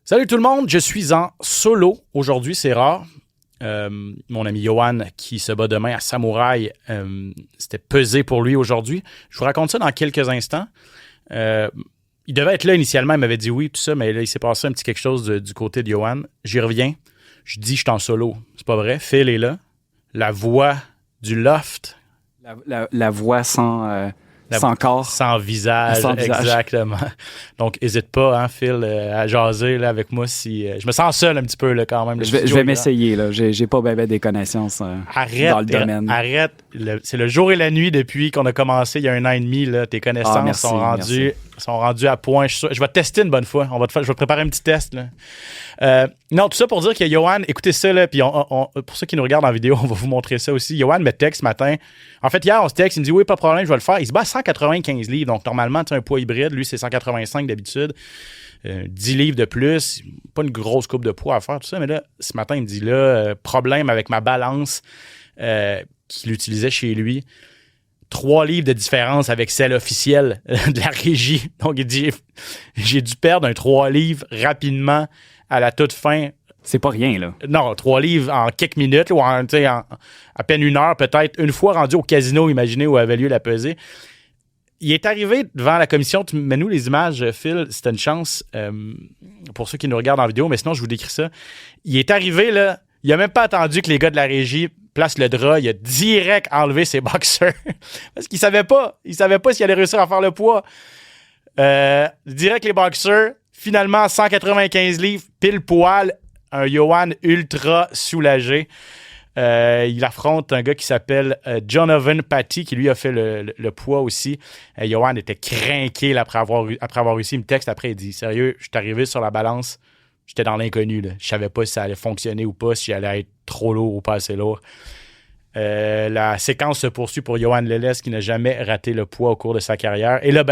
Salut tout le monde, je suis en solo aujourd'hui, c'est rare. Mon ami Johan qui se bat demain à Samouraï, c'était pesé pour lui aujourd'hui. Je vous raconte ça dans quelques instants. Il devait être là initialement, il m'avait dit oui, tout ça, mais là, il s'est passé un petit quelque chose du côté de Johan. J'y reviens, je dis je suis en solo. C'est pas vrai, Phil est là. La voix du loft. La voix sans corps. Sans visage, exactement. Donc, n'hésite pas, hein, Phil, à jaser là, avec moi si... je me sens seul un petit peu là, quand même. Je vais m'essayer. Là. J'ai pas bien des connaissances dans le domaine. Arrête. C'est le jour et la nuit depuis qu'on a commencé il y a 1 an et demi. Là, tes connaissances sont rendues à point. Je vais te tester une bonne fois. Je vais te préparer un petit test. Là. Non, tout ça pour dire que Johan, écoutez ça, là, puis pour ceux qui nous regardent en vidéo, on va vous montrer ça aussi. Johan me texte ce matin. En fait, hier, on se texte, il me dit oui, pas de problème, je vais le faire. Il se bat à 195 livres, donc normalement, tu as un poids hybride. Lui, c'est 185 d'habitude. 10 livres de plus. Pas une grosse coupe de poids à faire, tout ça. Mais là, ce matin, il me dit là, problème avec ma balance qu'il utilisait chez lui. 3 livres de différence avec celle officielle de la régie. Donc, il dit j'ai dû perdre un 3 livres rapidement à la toute fin. C'est pas rien, là. Non, 3 livres en quelques minutes, ou en à peine 1 heure, peut-être. Une fois rendu au casino, imaginez où avait lieu la pesée. Il est arrivé devant la commission. Mets-nous les images, Phil. C'était une chance pour ceux qui nous regardent en vidéo, mais sinon, je vous décris ça. Il est arrivé, là. Il a même pas attendu que les gars de la régie placent le drap. Il a direct enlevé ses boxers. Parce qu'il savait pas. Il savait pas s'il allait réussir à faire le poids. Direct les boxers. Finalement, 195 livres, pile poil. Un Johan ultra soulagé. Il affronte un gars qui s'appelle Jonathan Patty, qui lui a fait le poids aussi. Johan était crinqué là, après avoir réussi. Il me texte après, il dit « Sérieux, je suis arrivé sur la balance, j'étais dans l'inconnu. Là. Je savais pas si ça allait fonctionner ou pas, si j'allais être trop lourd ou pas assez lourd. » La séquence se poursuit pour Johan Lelès, qui n'a jamais raté le poids au cours de sa carrière. Et là,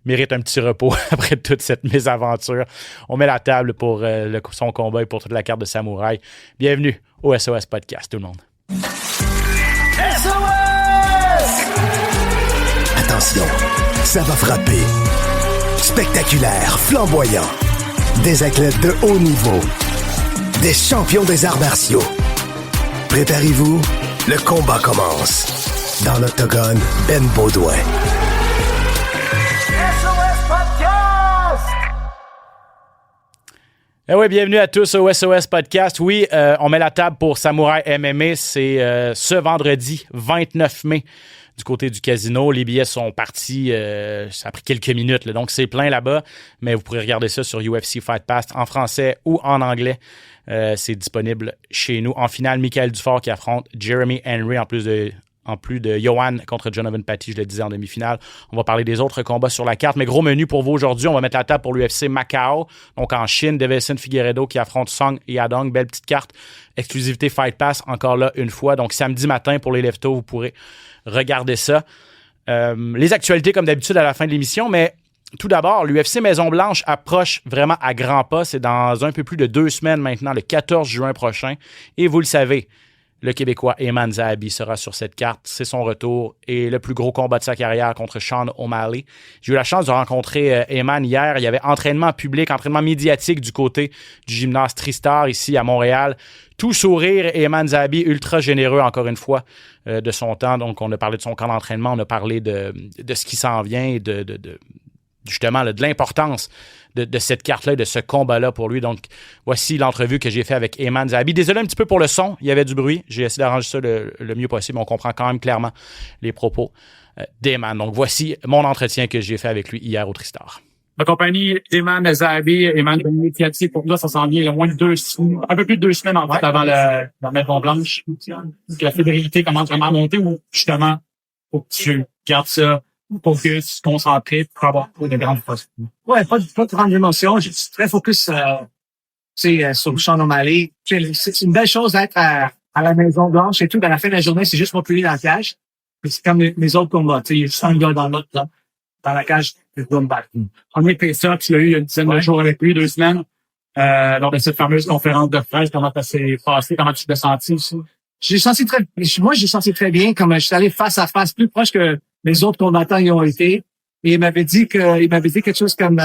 mérite un petit repos après toute cette mésaventure. On met la table pour son combat et pour toute la carte de Samouraï. Bienvenue au SOS Podcast, tout le monde. SOS! Attention, ça va frapper. Spectaculaire, flamboyant. Des athlètes de haut niveau. Des champions des arts martiaux. Préparez-vous, le combat commence. Dans l'octogone, Ben Baudouin. Eh oui, bienvenue à tous au SOS Podcast. Oui, on met la table pour Samouraï MMA. C'est ce vendredi 29 mai du côté du casino. Les billets sont partis, ça a pris quelques minutes, là, donc c'est plein là-bas. Mais vous pourrez regarder ça sur UFC Fight Pass en français ou en anglais. C'est disponible chez nous. En finale, Michael Dufort qui affronte Jeremy Henry en plus de Johan contre Jonathan Patty, je le disais en demi-finale. On va parler des autres combats sur la carte. Mais gros menu pour vous aujourd'hui. On va mettre la table pour l'UFC Macao. Donc en Chine, Deiveson Figueiredo qui affronte Song Yadong. Belle petite carte. Exclusivité Fight Pass, encore là une fois. Donc samedi matin pour les leftos, vous pourrez regarder ça. Les actualités comme d'habitude à la fin de l'émission. Mais tout d'abord, l'UFC Maison-Blanche approche vraiment à grands pas. C'est dans un peu plus de 2 semaines maintenant, le 14 juin prochain. Et vous le savez, le Québécois Ayman Zahabi sera sur cette carte. C'est son retour et le plus gros combat de sa carrière contre Sean O'Malley. J'ai eu la chance de rencontrer Ayman hier. Il y avait entraînement public, entraînement médiatique du côté du gymnase Tristar ici à Montréal. Tout sourire, Ayman Zahabi, ultra généreux encore une fois de son temps. Donc on a parlé de son camp d'entraînement, on a parlé de ce qui s'en vient et justement là, de l'importance de cette carte-là et de ce combat-là pour lui. Donc, voici l'entrevue que j'ai fait avec Ayman Zahabi. Désolé un petit peu pour le son, il y avait du bruit. J'ai essayé d'arranger ça le mieux possible, mais on comprend quand même clairement les propos d'Ayman. Donc, voici mon entretien que j'ai fait avec lui hier au Tristar. Ma compagnie, Ayman Zahabi, Ayman Zahabi, pour là, ça s'en vient un peu plus de 2 semaines en fait avant la Maison-Blanche. La fébrilité commence vraiment à monter ou justement, faut que tu gardes ça focus, concentré pour avoir de grandes postes. Ouais, pas de grande émotion. Je suis très focus, sur Sean O'Malley. C'est une belle chose d'être à la Maison-Blanche et tout. À la fin de la journée, c'est juste moi plus dans la cage. Puis c'est comme mes autres combats. Il y a 5 gars dans la cage, je dois me battre. Premier PSA, tu l'as eu il y a une dizaine de jours avec lui, 2 semaines, lors de cette fameuse conférence de presse. Comment ça s'est passé? Comment tu t'es senti aussi? J'ai senti très bien, comme je suis allé face à face, plus proche que les autres combattants y ont été. Et il m'avait dit quelque chose comme,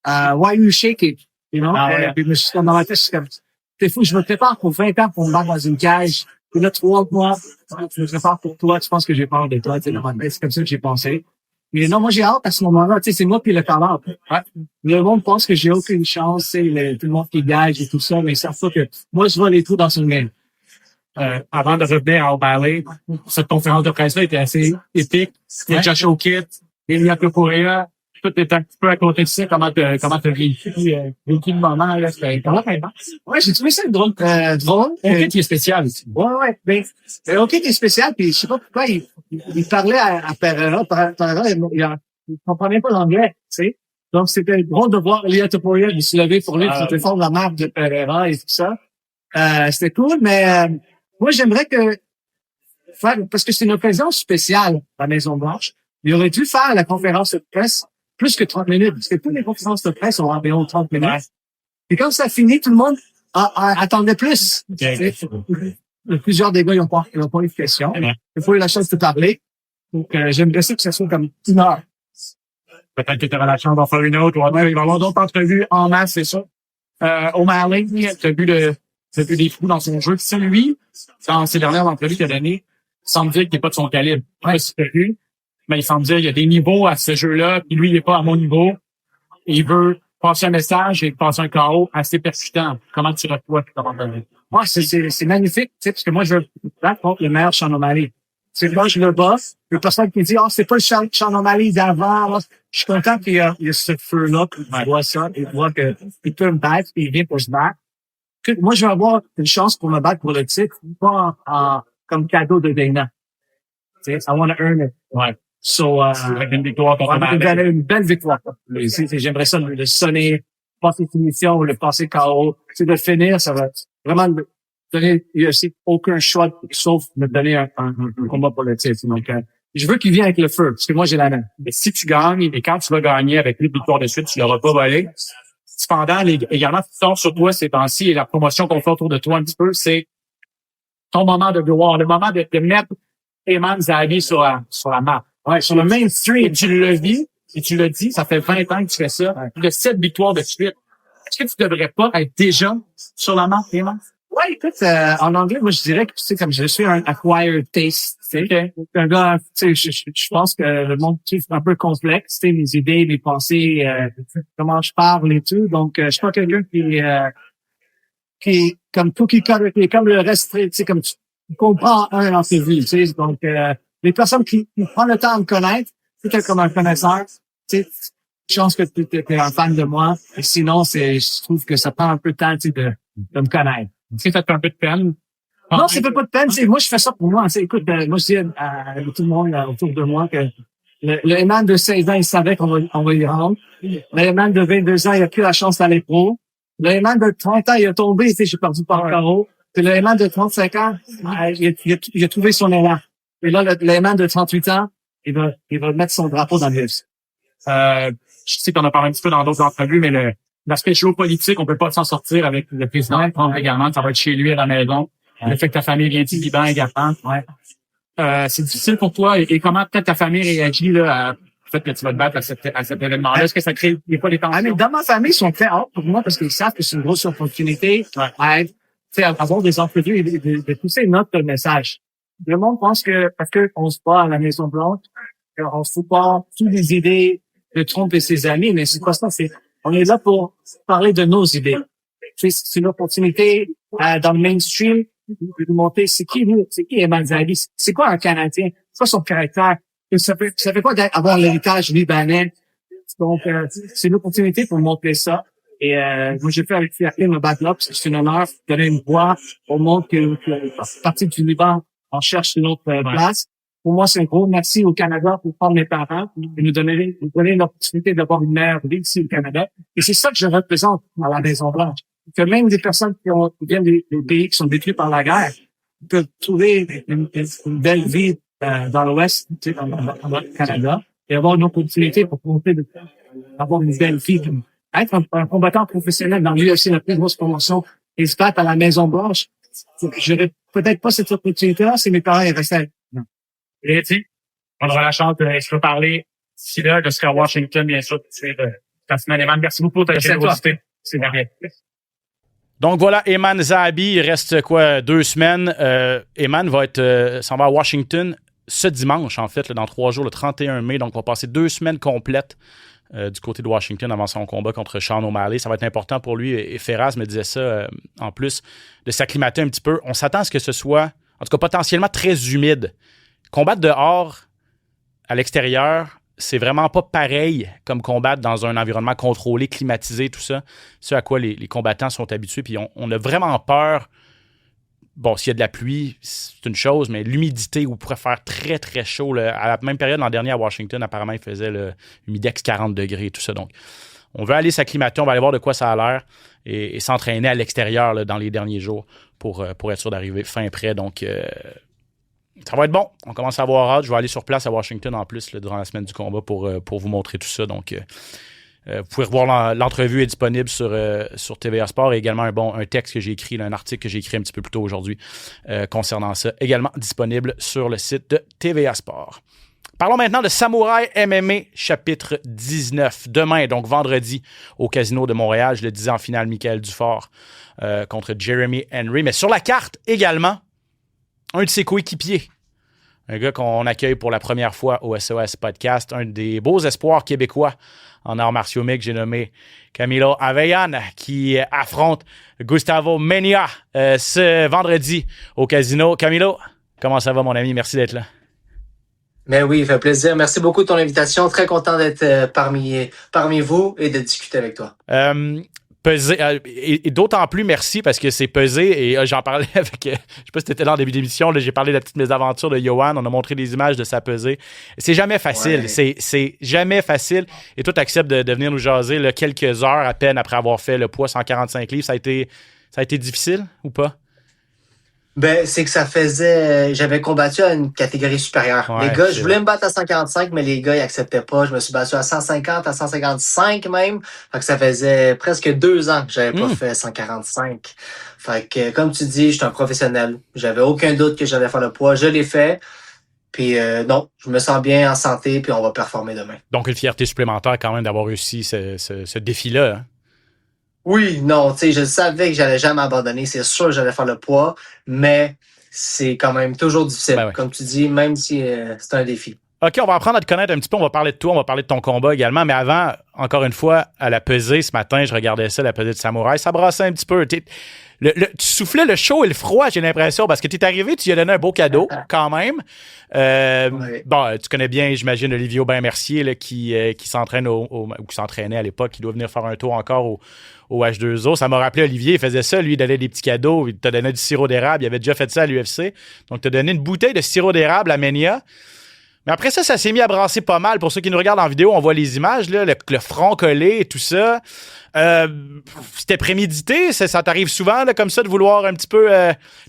why you shake it? You know? Ah ouais. Puis je me suis comme dans ma tête, je suis comme, t'es fou, je me prépare pour 20 ans pour me battre dans une cage. Puis là, 3 mois, je me prépare pour toi, tu penses que j'ai peur de toi, tu sais, dans ma tête. C'est comme ça que j'ai pensé. Mais non, moi, j'ai hâte à ce moment-là. Tu sais, c'est moi puis le talent. Ouais. Le monde pense que j'ai aucune chance, tu sais, tout le monde qui gage et tout ça, mais ils savent pas que moi, je vois les trous dans une game. Avant de revenir à O'Malley, cette conférence de presse-là était assez épique. Il y a Joshua Kitt, il y a Correa, tout est un petit peu à côté de ça. Comment t'as vécu le moment, là? C'était comment t'as pensé? Ouais, j'ai trouvé ça drôle. Drôle. Kitt, il est spécial aussi. Ouais. Ben, OK, t'es spécial, puis je sais pas pourquoi il parlait à Pereira. Pereira, il comprenait pas l'anglais, tu sais. Donc, c'était drôle de voir Elia Topuria lui se lever pour lui, pour défendre la marque de Pereira et tout ça. C'était cool, mais moi, j'aimerais parce que c'est une occasion spéciale, la Maison-Blanche. Il aurait dû faire la conférence de presse plus que 30 minutes, parce que toutes les conférences de presse ont environ 30 minutes. Ouais. Et quand ça finit, tout le monde attendait plus. Okay. Plusieurs des gars, ils ont pas eu de questions. Ils n'ont pas eu la chance de parler. Donc, j'aimerais ça que ça soit comme une heure. Peut-être que tu auras la chance d'en faire une autre. Il va y avoir d'autres entrevues en masse, c'est ça. O'Malley, tu as vu des trous dans son jeu. C'est lui, dans ses dernières entrevues qu'il a données, il semble dire qu'il n'est pas de son calibre. Ouais, si tu as vu. Mais il semble dire qu'il y a des niveaux à ce jeu-là, puis lui, il n'est pas à mon niveau. Il veut passer un message et passer un KO assez percutant. Comment tu reçois tout comment donné? Ouais, c'est magnifique, tu sais, parce que moi, je veux battre contre le meilleur Sean O'Malley. C'est moi, je le bosse. Il y a personne qui dit, c'est pas le Sean O'Malley d'avant. Je suis content qu'il y a ce feu-là, qu'il voit ça, il voit qu'il peut me battre, puis il vient pour se battre. Moi, je vais avoir une chance pour me battre pour le titre, pas comme cadeau de Dana. Tu sais, I want to earn it. Ouais. So, avec une victoire une belle victoire. J'aimerais ça le sonner, passer finition ou le passer KO. C'est de finir, ça va vraiment donner aucun choix sauf me donner un combat pour le titre. Donc, je veux qu'il vienne avec le feu, parce que moi, j'ai la main. Mais si tu gagnes, et quand tu vas gagner avec lui victoire de suite, tu l'auras pas volé. Cependant, également, tu sors sur toi ces temps-ci et la promotion qu'on fait autour de toi un petit peu, c'est ton moment de gloire, le moment de mettre Eman Zahabi sur la map. Ouais, sur le mainstream. Et tu le vis, et tu le dis, ça fait 20 ans que tu fais ça. Ouais. De 7 victoires de suite. Est-ce que tu devrais pas être déjà sur la map, Eman? Ouais, écoute, en anglais, moi, je dirais que, tu sais, comme je suis un acquired taste, tu sais. Un gars, tu sais, je pense que le monde, tu sais, c'est un peu complexe, tu sais, mes idées, mes pensées, comment je parle et tout. Donc, je suis pas quelqu'un qui, comme cookie cutter, qui est comme le reste, tu sais, comme tu comprends un entrevue, tu sais. Donc, les personnes qui prennent le temps de me connaître, c'est comme un connaisseur, tu sais, chance que tu es un fan de moi. Et sinon, je trouve que ça prend un peu de temps, tu sais, de me connaître. Est-ce que ça te fait un peu de peine? Non, ça fait pas de peine. Moi, je fais ça pour moi. Écoute, moi, je dis à tout le monde autour de moi que le Eman de 16 ans, il savait qu'on va y rendre. Le Eman de 22 ans, il a plus la chance d'aller pro. Le Eman de 30 ans, il a tombé, tu sais, j'ai perdu par carreau. Puis le Eman de 35 ans, il a trouvé son élan. Et là, le Eman de 38 ans, il va mettre son drapeau dans le livre. Je sais qu'on a parlé un petit peu dans d'autres entrevues, mais l'aspect géopolitique, on peut pas s'en sortir avec le président Trump également. Ça va être chez lui à la maison. Le fait que ta famille vient du Liban également. Ouais. C'est difficile pour toi. Et comment peut-être ta famille réagit là, au fait que tu vas te battre à cet événement-là? Est-ce que ça crée pas des tensions? Mais dans ma famille, ils sont très hâte pour moi parce qu'ils savent que c'est une grosse opportunité à avoir des entrevues et de pousser notre message. Le monde pense que parce qu'on se bat à la Maison-Blanche, on se fout pas toutes les idées de Trump et ses amis, mais c'est pas ça. On est là pour parler de nos idées. C'est une opportunité dans le mainstream de montrer c'est qui Eman Zahabi, c'est quoi un Canadien, c'est quoi son caractère, ça fait quoi d'avoir l'héritage libanais. Donc c'est une opportunité pour montrer ça. Et moi j'ai fait avec fierté me battre là, parce que c'est un honneur de donner une voix au monde que partie du Liban on cherche une autre place. Pour moi, c'est un gros merci au Canada pour prendre mes parents et nous donner l'opportunité d'avoir une meilleure vie ici au Canada. Et c'est ça que je représente à la Maison-Blanche. Que même des personnes qui viennent des pays qui sont détruits par la guerre peuvent trouver une belle vie dans l'Ouest, tu sais, dans le Canada, et avoir une opportunité pour compter d'avoir une belle vie. Être un combattant professionnel dans l'UFC, la plus grosse promotion, et se battre à la Maison-Blanche, j'aurais peut-être pas cette opportunité-là si mes parents restaient. Et tu on aura la chance de se reparler d'ici là. Je serai à Washington, bien sûr, de ta semaine. Eman, merci beaucoup pour ta générosité. c'est la réalité. Donc voilà, Ayman Zahabi, il reste quoi, 2 semaines. Ayman s'en va à Washington ce dimanche, en fait, là, dans 3 jours, le 31 mai. Donc, on va passer 2 semaines complètes du côté de Washington avant son combat contre Sean O'Malley. Ça va être important pour lui. Et Ferraz me disait ça, en plus, de s'acclimater un petit peu. On s'attend à ce que ce soit, en tout cas, potentiellement très humide. Combattre dehors, à l'extérieur, c'est vraiment pas pareil comme combattre dans un environnement contrôlé, climatisé, tout ça. Ce à quoi les combattants sont habitués. Puis on a vraiment peur. Bon, s'il y a de la pluie, c'est une chose, mais l'humidité où il pourrait faire très, très chaud. Là, à la même période, l'an dernier à Washington, apparemment, il faisait le humidex 40 degrés et tout ça. Donc, on veut aller s'acclimater, on va aller voir de quoi ça a l'air et s'entraîner à l'extérieur là, dans les derniers jours pour être sûr d'arriver fin prêt. Donc, ça va être bon. On commence à avoir hâte. Je vais aller sur place à Washington en plus là, durant la semaine du combat pour vous montrer tout ça. Donc, vous pouvez revoir l'entrevue est disponible sur TVA Sport et également un texte que j'ai écrit, là, un article que j'ai écrit un petit peu plus tôt aujourd'hui concernant ça, également disponible sur le site de TVA Sport. Parlons maintenant de Samouraï MMA chapitre 19. Demain, donc vendredi, au Casino de Montréal, je le disais en finale, Michael Dufort contre Jeremy Henry. Mais sur la carte également, un de ses coéquipiers, un gars qu'on accueille pour la première fois au SOS Podcast, un des beaux espoirs québécois en arts martiaux mixtes, j'ai nommé Camilo Aveillán, qui affronte Gustavo Menia ce vendredi au Casino. Camilo, comment ça va, mon ami? Merci d'être là. Ben oui, il fait plaisir. Merci beaucoup de ton invitation. Très content d'être parmi vous et de discuter avec toi. Pesé, et d'autant plus merci parce que c'est pesé et j'en parlais avec, je sais pas si t'étais là en début d'émission, là, j'ai parlé de la petite mésaventure de Yohan, on a montré des images de sa pesée. C'est jamais facile, ouais. C'est jamais facile et toi t'acceptes de venir nous jaser là, quelques heures à peine après avoir fait le poids 145 livres. Ça a été difficile ou pas? Ben, c'est que ça faisait... J'avais combattu à une catégorie supérieure. Ouais, les gars, je voulais me battre à 145, mais les gars, ils acceptaient pas. Je me suis battu à 150, à 155 même. Fait que ça faisait presque 2 ans que j'avais pas fait 145. Fait que, comme tu dis, je suis un professionnel. J'avais aucun doute que j'allais faire le poids. Je l'ai fait. Puis non, je me sens bien en santé, puis on va performer demain. Donc, une fierté supplémentaire quand même d'avoir réussi ce défi-là, hein? Oui, non, tu sais, je savais que j'allais jamais abandonner. C'est sûr que j'allais faire le poids, mais c'est quand même toujours difficile. Ben ouais. Comme tu dis, même si c'est un défi. OK, on va apprendre à te connaître un petit peu. On va parler de toi, on va parler de ton combat également. Mais avant, encore une fois, à la pesée, ce matin, je regardais ça, la pesée de Samouraï. Ça brassait un petit peu. Tu soufflais le chaud et le froid, j'ai l'impression, parce que tu es arrivé, tu lui as donné un beau cadeau, quand même. Ouais. Bon, tu connais bien, j'imagine, Olivier Aubin-Mercier, là, qui s'entraîne ou qui s'entraînait à l'époque, qui doit venir faire un tour encore au H2O. Ça m'a rappelé Olivier, il faisait ça, lui, il donnait des petits cadeaux, il t'a donné du sirop d'érable, il avait déjà fait ça à l'UFC. Donc, tu as donné une bouteille de sirop d'érable à Menia. Mais après ça s'est mis à brasser pas mal. Pour ceux qui nous regardent en vidéo, on voit les images, là, le front collé et tout ça. C'était prémédité? Ça t'arrive souvent là, comme ça de vouloir un petit peu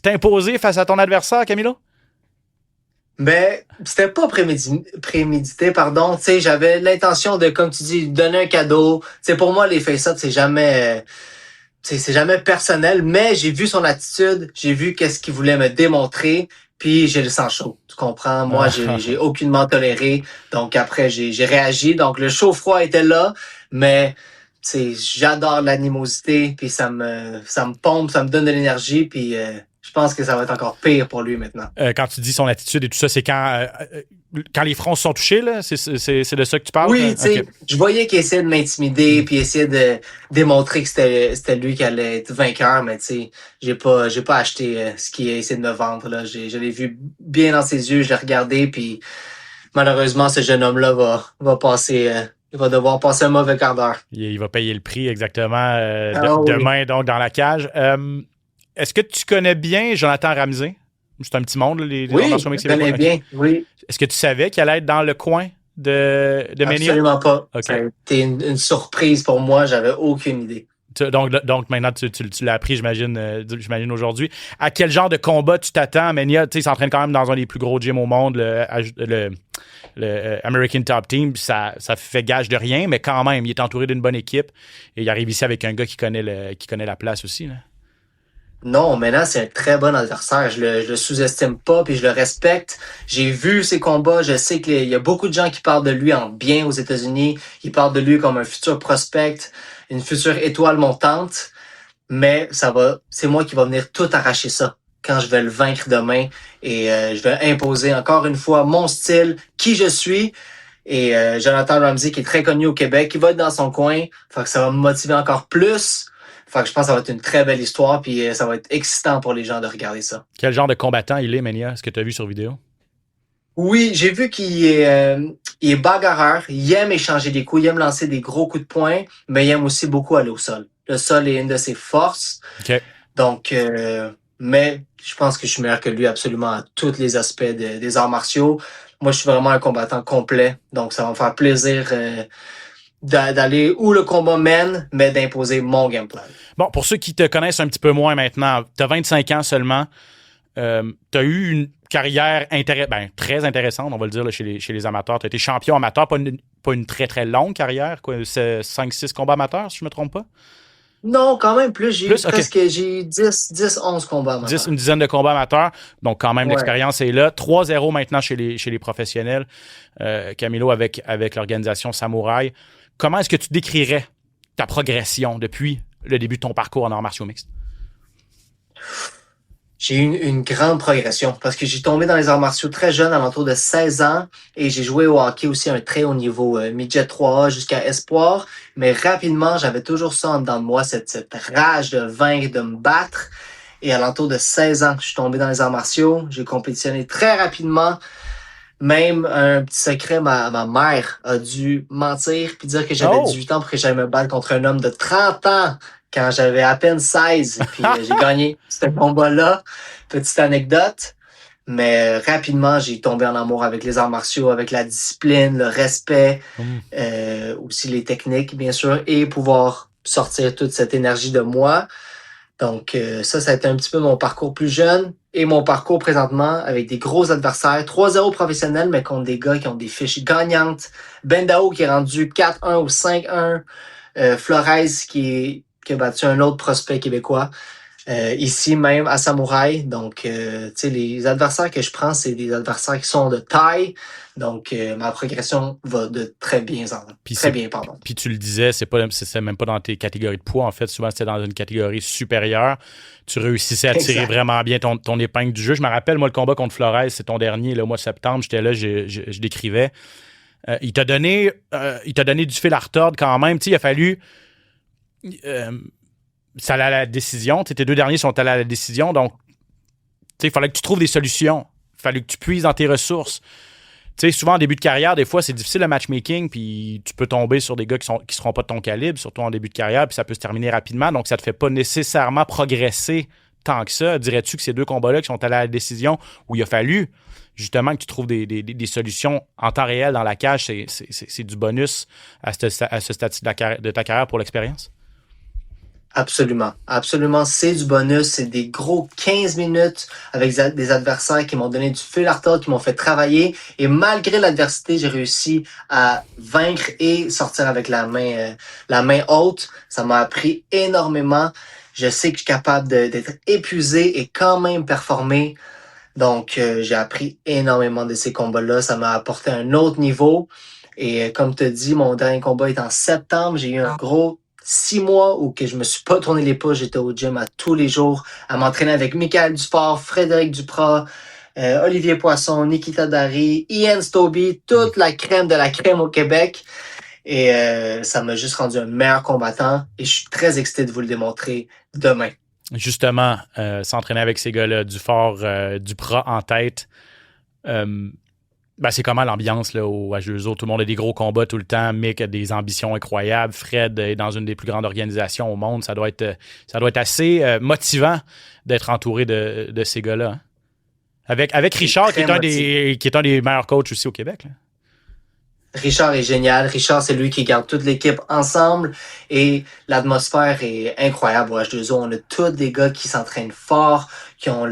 t'imposer face à ton adversaire, Camilo? Ben, c'était pas prémédité, pardon. Tu sais, j'avais l'intention de, comme tu dis, donner un cadeau. Tu sais, pour moi, les face-ups, c'est jamais personnel, mais j'ai vu son attitude, j'ai vu qu'est-ce qu'il voulait me démontrer, puis j'ai le sang chaud. Tu comprends? Moi, j'ai aucunement toléré. Donc après, j'ai réagi. Donc le chaud-froid était là, mais tu sais, j'adore l'animosité, puis ça me pompe, ça me donne de l'énergie, puis je pense que ça va être encore pire pour lui maintenant. Quand tu dis son attitude et tout ça, c'est quand les fronts sont touchés, là? C'est de ça que tu parles? Oui, tu sais, okay. Je voyais qu'il essayait de m'intimider puis essayait de démontrer que c'était lui qui allait être vainqueur, mais tu sais, j'ai pas acheté ce qu'il a essayé de me vendre, là. Je l'ai vu bien dans ses yeux, je l'ai regardé, puis malheureusement, ce jeune homme-là va passer... il va devoir passer un mauvais quart d'heure. Il va payer le prix exactement demain, donc, dans la cage. Est-ce que tu connais bien Jonathan Ramsey? C'est un petit monde, là, les oui, je connais bien, oui. Est-ce que tu savais qu'il allait être dans le coin de Menia? Absolument pas. Okay. Ça a été une surprise pour moi, j'avais aucune idée. Donc maintenant, tu l'as appris, j'imagine aujourd'hui. À quel genre de combat tu t'attends? Menia, tu sais, il s'entraîne quand même dans un des plus gros gyms au monde, le American Top Team. Ça fait gage de rien, mais quand même, il est entouré d'une bonne équipe et il arrive ici avec un gars qui connaît la place aussi, là. Non, maintenant, c'est un très bon adversaire. Je le sous-estime pas, puis je le respecte. J'ai vu ses combats. Je sais qu'il y a beaucoup de gens qui parlent de lui en bien aux États-Unis. Qui parlent de lui comme un futur prospect, une future étoile montante. Mais c'est moi qui va venir tout arracher ça quand je vais le vaincre demain. Et je vais imposer encore une fois mon style, qui je suis. Et Jonathan Ramsey, qui est très connu au Québec, qui va être dans son coin. Fait que ça va me motiver encore plus. Fait que je pense que ça va être une très belle histoire, puis ça va être excitant pour les gens de regarder ça. Quel genre de combattant il est, Mania? Est-ce que tu as vu sur vidéo? Oui, j'ai vu qu'il est bagarreur. Il aime échanger des coups, il aime lancer des gros coups de poing, mais il aime aussi beaucoup aller au sol. Le sol est une de ses forces. OK. Donc, mais je pense que je suis meilleur que lui absolument à tous les aspects des arts martiaux. Moi, je suis vraiment un combattant complet, donc ça va me faire plaisir d'aller où le combat mène, mais d'imposer mon game plan. Bon, pour ceux qui te connaissent un petit peu moins maintenant, tu as 25 ans seulement. Tu as eu une carrière très intéressante, on va le dire, là, chez les amateurs. Tu as été champion amateur, pas une très, très longue carrière, quoi. C'est 5-6 combats amateurs, si je ne me trompe pas? Non, quand même plus. J'ai okay. J'ai 10-11 combats amateurs. Une dizaine de combats amateurs. Donc, quand même, l'expérience est là. 3-0 maintenant chez les professionnels. Camilo avec l'organisation Samouraï. Comment est-ce que tu décrirais ta progression depuis le début de ton parcours en arts martiaux mixtes? J'ai eu une grande progression parce que j'ai tombé dans les arts martiaux très jeune, à l'entour de 16 ans, et j'ai joué au hockey aussi à un très haut niveau, midget 3A jusqu'à espoir. Mais rapidement, j'avais toujours ça en dedans de moi, cette rage de vaincre, de me battre. Et à l'entour de 16 ans, je suis tombé dans les arts martiaux. J'ai compétitionné très rapidement. Même un petit secret, ma mère a dû mentir puis dire que j'avais 18 ans pour que j'aille me battre contre un homme de 30 ans quand j'avais à peine 16. Puis j'ai gagné ce combat-là. Petite anecdote. Mais rapidement, j'ai tombé en amour avec les arts martiaux, avec la discipline, le respect, aussi les techniques, bien sûr, et pouvoir sortir toute cette énergie de moi. Donc, ça a été un petit peu mon parcours plus jeune et mon parcours présentement avec des gros adversaires. 3-0 professionnels, mais contre des gars qui ont des fiches gagnantes. Bendao qui est rendu 4-1 ou 5-1. Flores qui a battu un autre prospect québécois. Ici même à Samouraï. Donc, tu sais, les adversaires que je prends, c'est des adversaires qui sont de taille. Donc, ma progression va de très bien. Puis tu le disais, c'est même pas dans tes catégories de poids. En fait, souvent, c'était dans une catégorie supérieure. Tu réussissais à tirer vraiment bien ton épingle du jeu. Je me rappelle, moi, le combat contre Flores, c'est ton dernier, le mois de septembre. J'étais là, je décrivais. Il t'a donné du fil à retordre quand même. Tu sais, il a fallu... ça allait à la décision. Tes deux derniers sont allés à la décision. Donc, il fallait que tu trouves des solutions. Il fallait que tu puises dans tes ressources. Tu sais, souvent en début de carrière, des fois, c'est difficile le matchmaking, puis tu peux tomber sur des gars qui seront pas de ton calibre, surtout en début de carrière, puis ça peut se terminer rapidement. Donc, ça te fait pas nécessairement progresser tant que ça. Dirais-tu que ces deux combats-là qui sont allés à la décision, où il a fallu justement que tu trouves des solutions en temps réel dans la cage, c'est du bonus à ce stade de ta carrière pour l'expérience? Absolument. Absolument, c'est du bonus. C'est des gros 15 minutes avec des adversaires qui m'ont donné du fil à retordre, qui m'ont fait travailler. Et malgré l'adversité, j'ai réussi à vaincre et sortir avec la main haute. Ça m'a appris énormément. Je sais que je suis capable d'être épuisé et quand même performer. Donc, j'ai appris énormément de ces combats-là. Ça m'a apporté un autre niveau. Et comme tu as dit, mon dernier combat est en septembre. J'ai eu un gros 6 mois où que je me suis pas tourné les pouces, j'étais au gym à tous les jours, à m'entraîner avec Michael Dufort, Frédéric Duprat, Olivier Poisson, Nikita Dari, Ian Stobie, toute la crème de la crème au Québec. Et ça m'a juste rendu un meilleur combattant et je suis très excité de vous le démontrer demain. Justement, s'entraîner avec ces gars-là, Dufort, Duprat en tête, c'est comment l'ambiance là, au H2O? Tout le monde a des gros combats tout le temps. Mick a des ambitions incroyables. Fred est dans une des plus grandes organisations au monde. Ça doit être assez motivant d'être entouré de ces gars-là. Hein? Avec Richard, qui est un des meilleurs coachs aussi au Québec. Là. Richard est génial. Richard, c'est lui qui garde toute l'équipe ensemble et l'atmosphère est incroyable au H2O. On a tous des gars qui s'entraînent fort, qui ont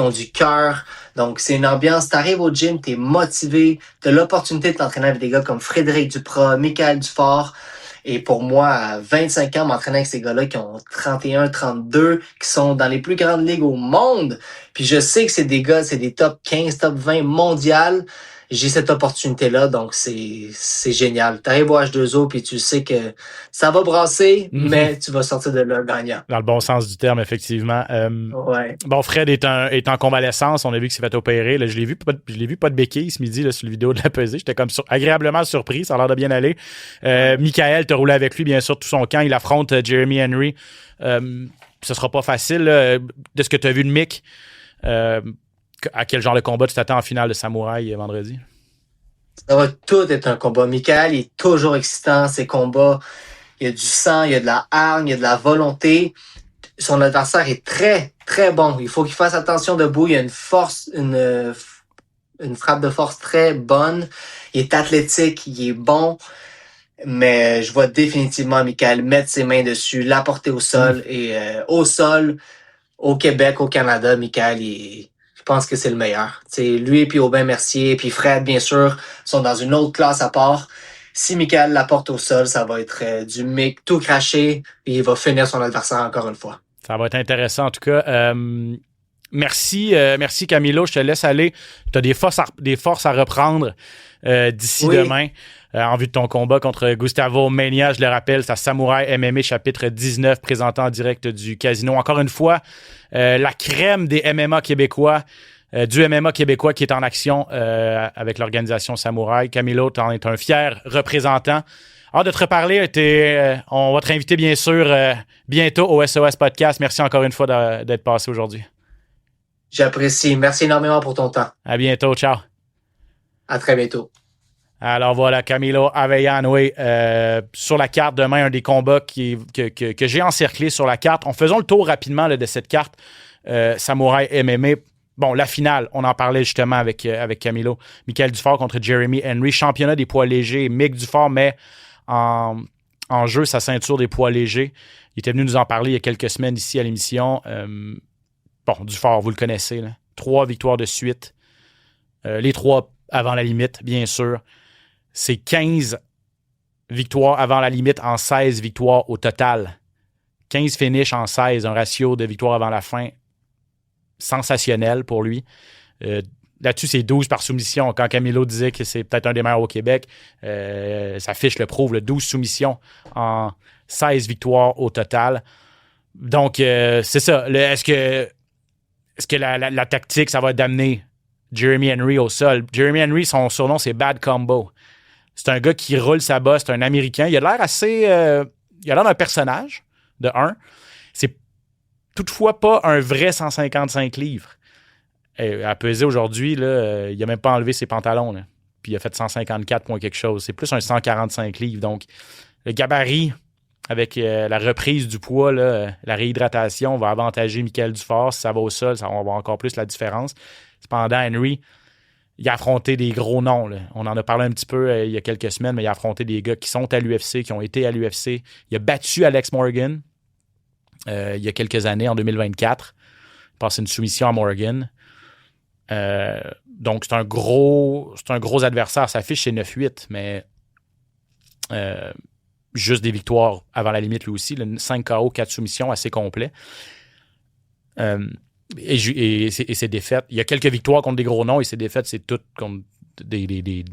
du cœur. Donc, c'est une ambiance. T'arrives au gym, t'es motivé, t'as l'opportunité de t'entraîner avec des gars comme Frédéric Duprat, Michael Dufort Et pour moi, à 25 ans, m'entraîner avec ces gars-là qui ont 31, 32, qui sont dans les plus grandes ligues au monde, puis je sais que c'est des gars, c'est des top 15, top 20 mondial. J'ai cette opportunité-là, donc c'est génial. Tu arrives au H2O, puis tu sais que ça va brasser, mais tu vas sortir de là gagnant. Dans le bon sens du terme, effectivement. Ouais. Bon, Fred est en convalescence. On a vu qu'il s'est fait opérer. Là, je l'ai vu pas de béquille ce midi là, sur la vidéo de la pesée. J'étais comme agréablement surpris. Ça a l'air de bien aller. Michael, t'as roulé avec lui, bien sûr, tout son camp. Il affronte Jeremy Henry. Ce sera pas facile. Là, de ce que tu as vu de Mick, à quel genre de combat tu t'attends en finale de Samouraï vendredi? Ça va tout être un combat. Michael, il est toujours excitant, ses combats. Il y a du sang, il y a de la hargne, il y a de la volonté. Son adversaire est très, très bon. Il faut qu'il fasse attention debout. Il y a une force, une frappe de force très bonne. Il est athlétique, il est bon. Mais je vois définitivement Michael mettre ses mains dessus, l'apporter au sol. Et au sol, au Québec, au Canada, Michael, je pense que c'est le meilleur. T'sais, lui, puis Aubin Mercier, puis Fred, bien sûr, sont dans une autre classe à part. Si Michael l'apporte au sol, ça va être du Mick tout craché, puis il va finir son adversaire encore une fois. Ça va être intéressant, en tout cas. Merci Camilo, je te laisse aller. Tu as des forces à reprendre d'ici demain en vue de ton combat contre Gustavo Mania. Je le rappelle, c'est à Samouraï MMA chapitre 19 présenté en direct du Casino. Encore une fois, la crème des MMA québécois, du MMA québécois qui est en action avec l'organisation Samouraï. Camilo, tu en es un fier représentant. Hâte de te reparler. On va te réinviter bien sûr bientôt au SOS Podcast. Merci encore une fois d'être passé aujourd'hui. J'apprécie. Merci énormément pour ton temps. À bientôt. Ciao. À très bientôt. Alors voilà, Camilo Aveillano, sur la carte demain, un des combats que j'ai encerclé sur la carte. Faisons le tour rapidement là, de cette carte Samouraï MMA. Bon, la finale, on en parlait justement avec Camilo. Michael Dufort contre Jeremy Henry. Championnat des poids légers. Mick Dufort met en jeu sa ceinture des poids légers. Il était venu nous en parler il y a quelques semaines ici à l'émission. Bon, Dufort, vous le connaissez. Là. 3 victoires de suite. Les 3 avant la limite, bien sûr. C'est 15 victoires avant la limite en 16 victoires au total. 15 finishes en 16, un ratio de victoires avant la fin sensationnel pour lui. Là-dessus, c'est 12 par soumission. Quand Camilo disait que c'est peut-être un des meilleurs au Québec, sa fiche le prouve, 12 soumissions en 16 victoires au total. Donc, c'est ça. Est-ce que la tactique, ça va d'amener Jeremy Henry au sol? Jeremy Henry, son surnom, c'est Bad Combo. C'est un gars qui roule sa bosse, c'est un Américain. Il a l'air assez... il a l'air d'un personnage, de un. C'est toutefois pas un vrai 155 livres. À peser aujourd'hui, là, il n'a même pas enlevé ses pantalons. Là. Puis il a fait 154 points quelque chose. C'est plus un 145 livres. Donc, le gabarit, avec la reprise du poids, là, la réhydratation, va avantager Michael Dufort. Si ça va au sol, ça va voir encore plus la différence. Cependant, Henry, il a affronté des gros noms. Là. On en a parlé un petit peu il y a quelques semaines, mais il a affronté des gars qui sont à l'UFC, qui ont été à l'UFC. Il a battu Alex Morgan il y a quelques années, en 2024. Il a passé une soumission à Morgan. Donc, c'est un gros adversaire. Sa fiche, c'est 9-8, mais juste des victoires avant la limite, lui aussi. 5 KO, 4 soumissions, assez complet. Et ses défaites. Il y a quelques victoires contre des gros noms et ses défaites, c'est toutes contre des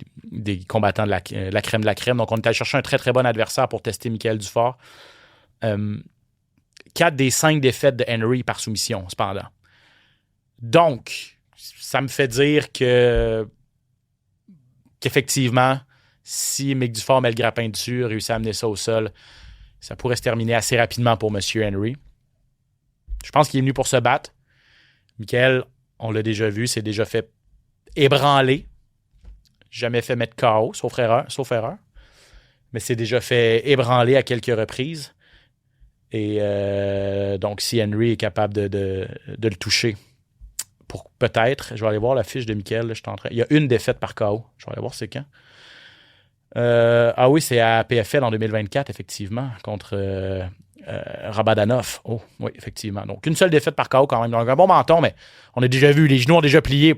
combattants de la crème de la crème. Donc, on est allé chercher un très, très bon adversaire pour tester Michael Dufort. 4 des 5 défaites de Henry par soumission, cependant. Donc, ça me fait dire qu'effectivement, si Mick Dufort met le grappin dessus, réussit à amener ça au sol, ça pourrait se terminer assez rapidement pour M. Henry. Je pense qu'il est venu pour se battre. Michael, on l'a déjà vu, s'est déjà fait ébranler. Jamais fait mettre KO, sauf erreur. Mais s'est déjà fait ébranler à quelques reprises. Et donc, si Henry est capable de le toucher, peut-être, je vais aller voir la fiche de Michael. Là, il y a une défaite par KO. Je vais aller voir c'est quand. Oui, c'est à PFL en 2024, effectivement, contre Rabadanov. Oh, oui, effectivement. Donc, une seule défaite par KO quand même. Donc, un bon menton, mais on a déjà vu, les genoux ont déjà plié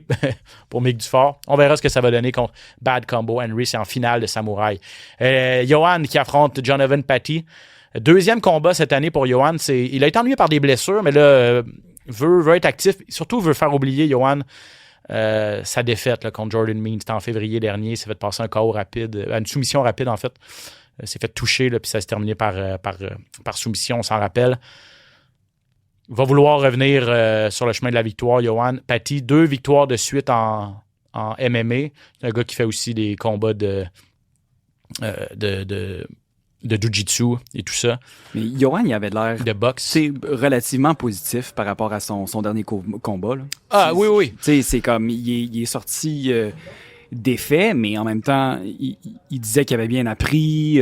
pour Mick Dufort. On verra ce que ça va donner contre Bad Combo Henry. C'est en finale de Samouraï. Johan qui affronte Jonathan Patty. Deuxième combat cette année pour Johan. Il a été ennuyé par des blessures, mais là, veut être actif. Surtout, veut faire oublier Johan sa défaite là, contre Jordan Mein. C'était en février dernier. Il s'est fait passer un KO rapide, une soumission rapide en fait. S'est fait toucher, là, puis ça s'est terminé par soumission, on s'en rappelle. Il va vouloir revenir sur le chemin de la victoire, Johan Patty. 2 victoires de suite en MMA. C'est un gars qui fait aussi des combats de jiu-jitsu et tout ça. Mais Johan, il avait l'air de boxe. C'est relativement positif par rapport à son dernier combat. Là. Ah oui. C'est comme, il est sorti... défait, mais en même temps, il disait qu'il avait bien appris,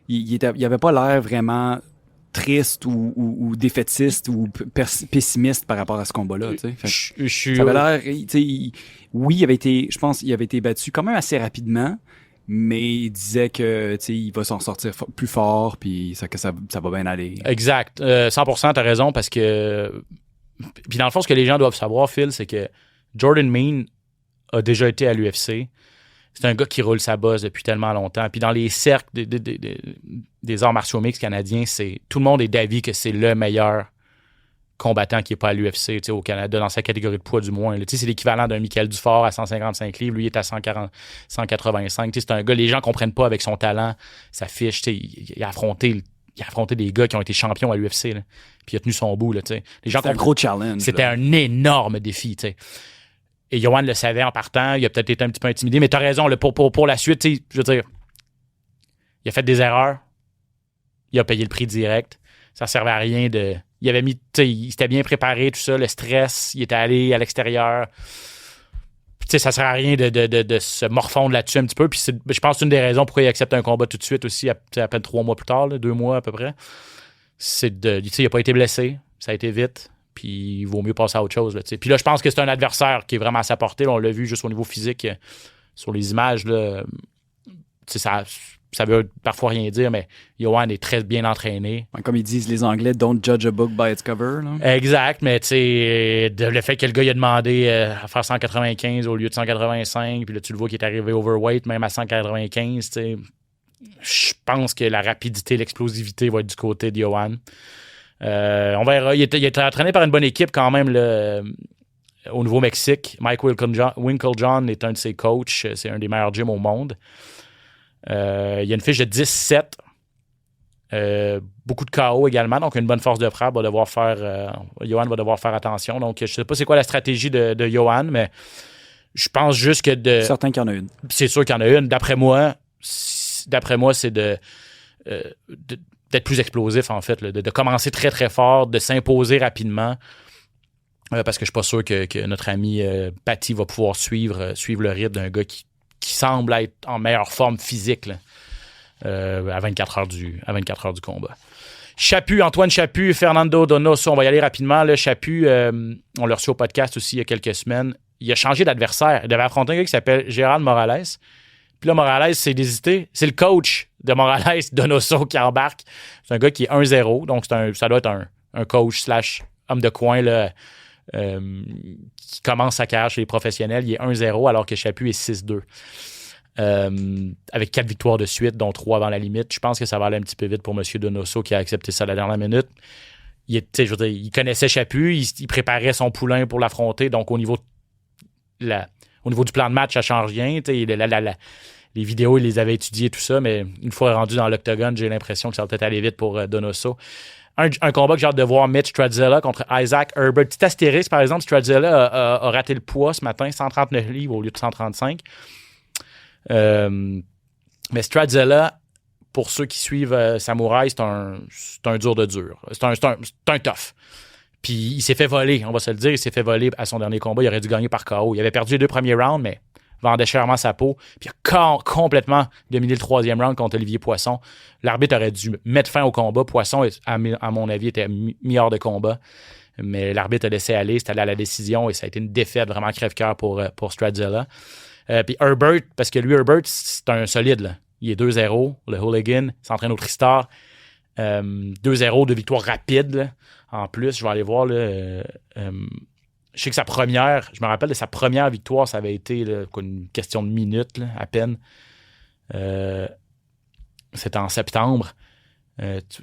il avait pas l'air vraiment triste ou défaitiste ou pessimiste par rapport à ce combat-là. Ça avait l'air, oui, je pense qu'il avait été battu quand même assez rapidement, mais il disait que il va s'en sortir plus fort, puis que ça va bien aller. Exact. 100%, t'as raison, parce que... Puis dans le fond, ce que les gens doivent savoir, Phil, c'est que Jordan Mein a déjà été à l'UFC. C'est un gars qui roule sa bosse depuis tellement longtemps. Puis dans les cercles des arts martiaux mixtes canadiens, tout le monde est d'avis que c'est le meilleur combattant qui n'est pas à l'UFC au Canada, dans sa catégorie de poids du moins. C'est l'équivalent d'un Michael Dufort à 155 livres. Lui, il est à 185. C'est un gars, les gens ne comprennent pas avec son talent, sa fiche. Il a affronté des gars qui ont été champions à l'UFC. Là. Puis il a tenu son bout. Là, les gens c'était un gros challenge. C'était un énorme défi. Et Johan le savait en partant. Il a peut-être été un petit peu intimidé, mais tu as raison. Là, pour la suite, je veux dire, il a fait des erreurs. Il a payé le prix direct. Ça servait à rien de... Il avait mis... Il s'était bien préparé, tout ça. Le stress, il était allé à l'extérieur. Ça sert à rien de se morfondre là-dessus un petit peu. Puis je pense que c'est une des raisons pourquoi il accepte un combat tout de suite aussi, à peine 3 mois plus tard, 2 mois à peu près. Il n'a pas été blessé. Ça a été vite. Puis il vaut mieux passer à autre chose. Là, puis là, je pense que c'est un adversaire qui est vraiment à sa portée. Là, on l'a vu juste au niveau physique sur les images. Là, ça veut parfois rien dire, mais Johan est très bien entraîné. Comme ils disent les Anglais, don't judge a book by its cover. Là. Exact, mais le fait que le gars il a demandé à faire 195 au lieu de 185, puis là, tu le vois qu'il est arrivé overweight, même à 195. Je pense que la rapidité, l'explosivité va être du côté de Johan. On verra. Il était entraîné par une bonne équipe quand même au Nouveau-Mexique. Mike Winkeljohn est un de ses coachs. C'est un des meilleurs gyms au monde. Il y a une fiche de 17. Beaucoup de KO également. Donc, une bonne force de frappe. Johan va devoir faire attention. Donc, je ne sais pas c'est quoi la stratégie de Johan, mais je pense juste que certain qu'il y en a une. C'est sûr qu'il y en a une. D'après moi, c'est d'être plus explosif, en fait, là, de commencer très, très fort, de s'imposer rapidement, parce que je suis pas sûr que notre ami Patty va pouvoir suivre le rythme d'un gars qui semble être en meilleure forme physique là, à 24 heures du combat. Antoine Chaput, Fernando Donoso, on va y aller rapidement. Là, Chaput, on l'a reçu au podcast aussi il y a quelques semaines. Il a changé d'adversaire. Il devait affronter un gars qui s'appelle Gérald Morales. Puis là, Morales s'est désisté. C'est le coach de Morales, Donoso, qui embarque. C'est un gars qui est 1-0. Donc, ça doit être un coach / homme de coin là, qui commence sa carrière chez les professionnels. Il est 1-0 alors que Chaput est 6-2. Avec 4 victoires de suite, dont 3 avant la limite. Je pense que ça va aller un petit peu vite pour M. Donoso qui a accepté ça à la dernière minute. Il connaissait Chaput. Il préparait son poulain pour l'affronter. Donc, au niveau du plan de match, ça ne change rien. Les vidéos, il les avait étudiées, tout ça, mais une fois rendu dans l'octogone, j'ai l'impression que ça va peut-être aller vite pour Donoso. Un combat que j'ai hâte de voir, Mitch Stradzella contre Isaac Herbert. Petit astérisque, par exemple, Stradzella a raté le poids ce matin, 139 livres au lieu de 135. Mais Stradzella, pour ceux qui suivent Samouraï, c'est un dur de dur. C'est un tough. Puis il s'est fait voler, on va se le dire, il s'est fait voler à son dernier combat. Il aurait dû gagner par KO. Il avait perdu les 2 premiers rounds, mais vendait chèrement sa peau. Puis il a complètement dominé le 3e round contre Olivier Poisson. L'arbitre aurait dû mettre fin au combat. Poisson, à mon avis, était mis hors de combat. Mais l'arbitre a laissé aller. C'est allé à la décision et ça a été une défaite vraiment crève-cœur pour Stradzella. Puis Herbert, parce que lui, Herbert, c'est un solide. Là. Il est 2-0. Le hooligan s'entraîne au Tristar. 2-0 de victoire rapide. Là. En plus, je vais aller voir. Là, je sais que je me rappelle de sa première victoire, ça avait été là, une question de minutes là, à peine. C'était en septembre.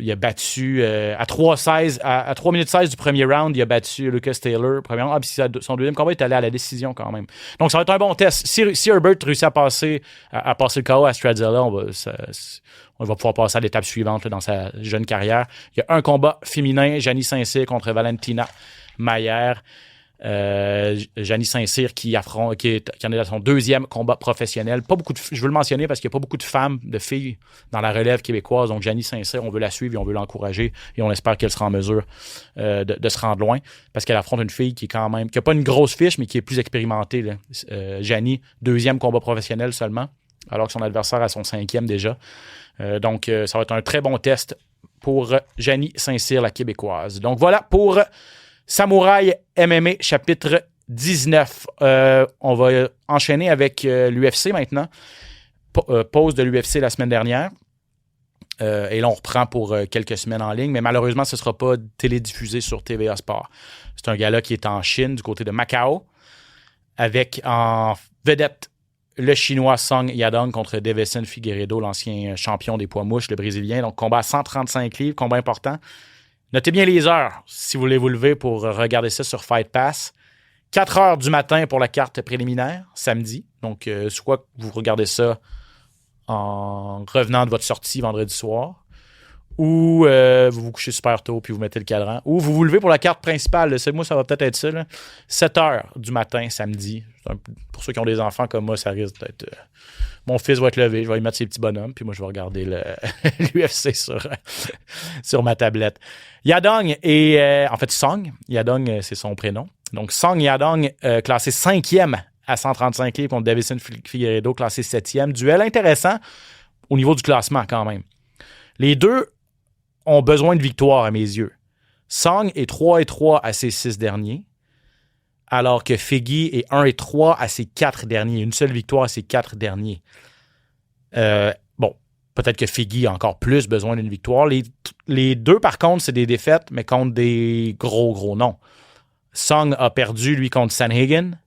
Il a battu à 3-16, à 3 minutes 16 du premier round, il a battu Lucas Taylor. Puis son deuxième combat est allé à la décision quand même. Donc ça va être un bon test. Si Herbert réussit à passer le KO à Stradzella, on va pouvoir passer à l'étape suivante là, dans sa jeune carrière. Il y a un combat féminin, Janie Saint-Cyr contre Valentina Mayer. Janie Saint-Cyr qui en est à son deuxième combat professionnel. Je veux le mentionner parce qu'il n'y a pas beaucoup de filles dans la relève québécoise. Donc, Janie Saint-Cyr, on veut la suivre et on veut l'encourager et on espère qu'elle sera en mesure de se rendre loin parce qu'elle affronte une fille qui est qui n'a pas une grosse fiche, mais qui est plus expérimentée. Là. Janie, deuxième combat professionnel seulement, alors que son adversaire a son 5e déjà. Donc, ça va être un très bon test pour Janie Saint-Cyr, la québécoise. Donc, voilà pour Samouraï MMA, chapitre 19. On va enchaîner avec l'UFC maintenant. Pause de l'UFC la semaine dernière. Et là, on reprend pour quelques semaines en ligne. Mais malheureusement, ce ne sera pas télédiffusé sur TVA Sport. C'est un gala qui est en Chine, du côté de Macao, avec en vedette le Chinois Song Yadong contre Deiveson Figueiredo, l'ancien champion des poids mouches, le Brésilien. Donc, combat à 135 livres, combat important. Notez bien les heures, si vous voulez vous lever pour regarder ça sur Fight Pass. 4 heures du matin pour la carte préliminaire, samedi. Donc, soit vous regardez ça en revenant de votre sortie vendredi soir, ou vous vous couchez super tôt puis vous mettez le cadran, ou vous vous levez pour la carte principale. Moi, ça va peut-être être ça. Là. 7 heures du matin, samedi. Pour ceux qui ont des enfants comme moi, ça risque d'être... Mon fils va être levé, je vais lui mettre ses petits bonhommes, puis moi, je vais regarder l'UFC sur ma tablette. Yadong et... en fait, Song. Yadong, c'est son prénom. Donc, Song Yadong, classé 5e à 135 livres contre Deiveson Figueiredo, classé 7e. Duel intéressant au niveau du classement, quand même. Les deux ont besoin de victoire, à mes yeux. Song est 3-3 à ses 6 derniers, alors que Figgy est 1-3 à ses 4 derniers. Une seule victoire à ses 4 derniers. Bon, peut-être que Figgy a encore plus besoin d'une victoire. Les deux, par contre, c'est des défaites, mais contre des gros noms. Song a perdu, lui, contre Sanhagen,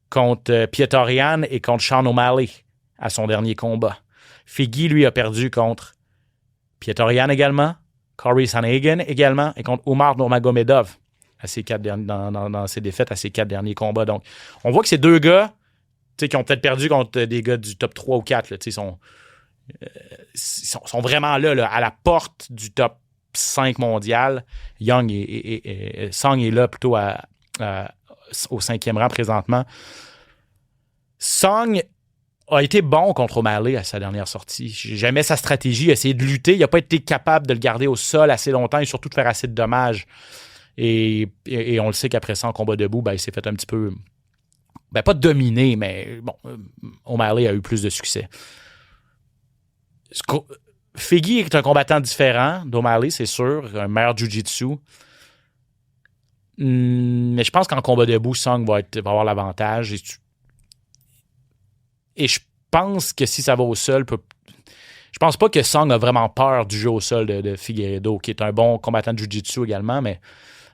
contre Pietarian et contre Sean O'Malley à son dernier combat. Figgy, lui, a perdu contre Pietarian également, Corey Sanhagen également, et contre Umar Nurmagomedov à ses 4 dans ses défaites à ses 4 derniers combats. Donc, on voit que ces deux gars, qui ont peut-être perdu contre des gars du top 3 ou 4, là, sont vraiment là, à la porte du top 5 mondial. Young et Song est là plutôt au 5e rang présentement. Song a été bon contre O'Malley à sa dernière sortie. J'aimais sa stratégie, il a essayé de lutter. Il n'a pas été capable de le garder au sol assez longtemps et surtout de faire assez de dommages. Et on le sait qu'après ça, en combat debout, il s'est fait un petit peu... pas dominé, mais bon, O'Malley a eu plus de succès. Figgy est un combattant différent d'O'Malley, c'est sûr, un meilleur jiu-jitsu. Mais je pense qu'en combat debout, Song va avoir l'avantage. Et je pense que si ça va au sol, je pense pas que Song a vraiment peur du jeu au sol de Figueiredo, qui est un bon combattant de jiu-jitsu également, mais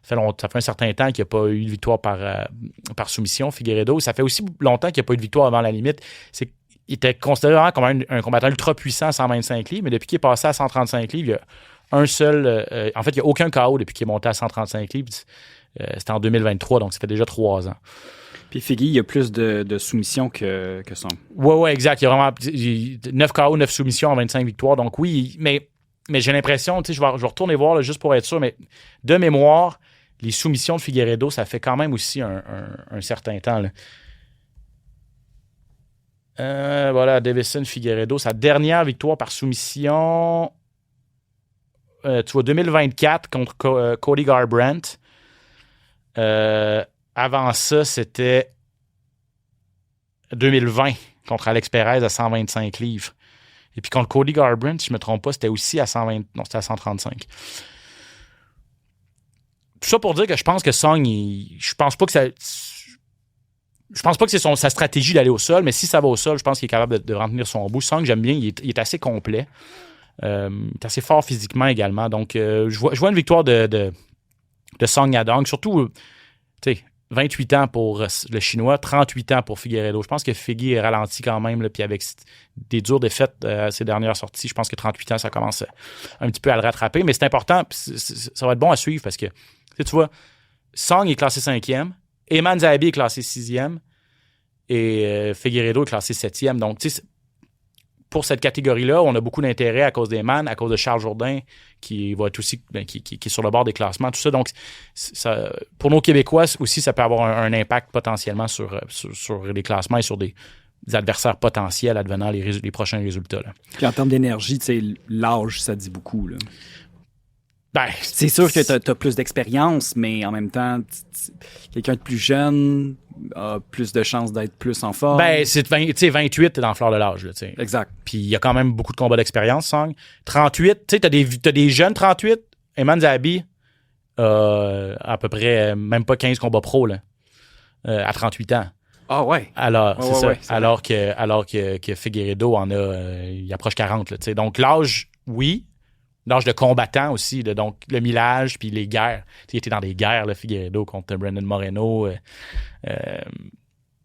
ça fait un certain temps qu'il n'y a pas eu de victoire par soumission, Figueiredo. Ça fait aussi longtemps qu'il n'y a pas eu de victoire avant la limite. Il était considéré vraiment comme un combattant ultra puissant à 125 livres, mais depuis qu'il est passé à 135 livres, il y a un seul... en fait, il n'y a aucun KO depuis qu'il est monté à 135 livres. C'était en 2023, donc ça fait déjà 3 ans. Puis Figgy, il y a plus de soumissions que Song. Ouais, exact. Il y a vraiment 9 KO, 9 soumissions en 25 victoires. Donc oui, mais j'ai l'impression, je vais retourner voir là, juste pour être sûr, mais de mémoire, les soumissions de Figueiredo, ça fait quand même aussi un certain temps. Là. Voilà, Deiveson Figueiredo, sa dernière victoire par soumission, tu vois, 2024 contre Cody Garbrandt. Avant ça, c'était 2020 contre Alex Perez à 125 livres. Et puis contre Cody Garbrandt, si je ne me trompe pas, c'était aussi à 120. Non, c'était à 135. Tout ça pour dire que je pense que Song, je pense pas que c'est sa stratégie d'aller au sol, mais si ça va au sol, je pense qu'il est capable de rentrer son bout. Song, j'aime bien, il est assez complet. Il est assez fort physiquement également. Donc, je vois une victoire de Song Yadong. Surtout, tu sais, 28 ans pour le Chinois, 38 ans pour Figueiredo. Je pense que Figui est ralenti quand même, là, puis avec des dures défaites à ses dernières sorties, je pense que 38 ans, ça commence un petit peu à le rattraper. Mais c'est important, puis ça va être bon à suivre parce que, tu vois, Song est classé 5e, Eman Zahabi est classé 6e et Figueiredo est classé 7e. Donc, tu sais, pour cette catégorie-là, on a beaucoup d'intérêt à cause d'Eman, à cause de Charles Jourdain, qui va être aussi qui est sur le bord des classements, tout ça. Donc, ça, pour nos Québécois aussi, ça peut avoir un impact potentiellement sur les classements et sur des adversaires potentiels advenant les prochains résultats. Là. Puis en termes d'énergie, tu sais, l'âge, ça dit beaucoup. Là. Ben, c'est sûr que tu as plus d'expérience, mais en même temps, quelqu'un de plus jeune a plus de chances d'être plus en forme. Ben, c'est 28, t'es dans le fleur de l'âge. Là, exact. Puis il y a quand même beaucoup de combats d'expérience, Song. 38, tu sais, t'as des jeunes 38. Eman Zahabi à peu près même pas 15 combats pro là, à 38 ans. Ah ouais. Alors, c'est ça. Ouais, alors que Figueiredo en a, il approche 40. Là, donc l'âge, oui. L'âge de combattant aussi, là, donc le millage puis les guerres. Il était dans des guerres, là, Figueiredo contre Brandon Moreno.